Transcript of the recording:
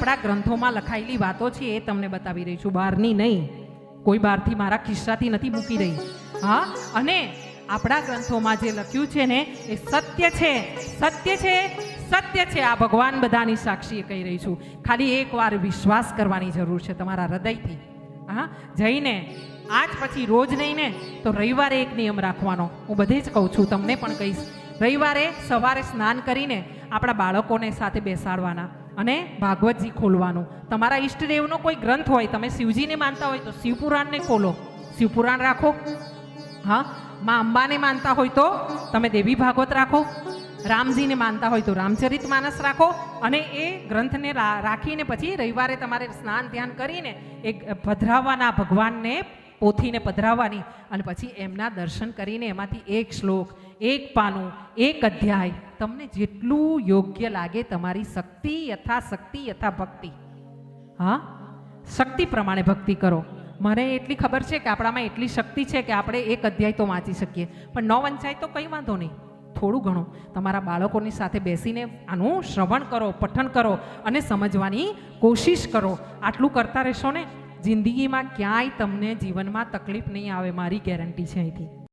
આપણા ગ્રંથોમાં લખાયેલી વાતો છે એ તમને બતાવી રહી છું, બહારની નહીં, કોઈ બહારથી મારા ખિસ્સાથી નથી મૂકી રહી. હા, અને આપણા ગ્રંથોમાં જે લખ્યું છે ને એ સત્ય છે, સત્ય છે, સત્ય છે. આ ભગવાન બધાની સાક્ષી કહી રહી છું. ખાલી એકવાર વિશ્વાસ કરવાની જરૂર છે તમારા હૃદયથી. હા, જઈને આજ પછી રોજ નહીં ને તો રવિવારે એક નિયમ રાખવાનો. હું બધે જ કહું છું, તમને પણ કહીશ. રવિવારે સવારે સ્નાન કરીને આપણા બાળકોને સાથે બેસાડવાના અને ભાગવતજી ખોલવાનું. તમારા ઈષ્ટદેવનો કોઈ ગ્રંથ હોય, તમે શિવજીને માનતા હોય તો શિવપુરાણને ખોલો, શિવપુરાણ રાખો. હા, માં અંબાને માનતા હોય તો તમે દેવી ભાગવત રાખો, રામજીને માનતા હોય તો રામચરિત માનસ રાખો. અને એ ગ્રંથને રાખીને પછી રવિવારે તમારે સ્નાન ધ્યાન કરીને એક પધરાવવાના, ભગવાનને પોથીને પધરાવવાની અને પછી એમના દર્શન કરીને એમાંથી એક શ્લોક, એક પાનું, એક અધ્યાય, તમને જેટલું યોગ્ય લાગે તમારી શક્તિ યથા ભક્તિ. હા, શક્તિ પ્રમાણે ભક્તિ કરો. મને એટલી ખબર છે કે આપણામાં એટલી શક્તિ છે કે આપણે એક અધ્યાય તો વાંચી શકીએ, પણ ન વંચાય તો કંઈ વાંધો નહીં, થોડું ઘણું તમારા બાળકોની સાથે બેસીને આનું શ્રવણ કરો, પઠન કરો અને સમજવાની કોશિશ કરો. આટલું કરતા રહેશો ને, જિંદગીમાં ક્યાંય તમને જીવનમાં તકલીફ નહીં આવે, મારી ગેરંટી છે અહીંથી.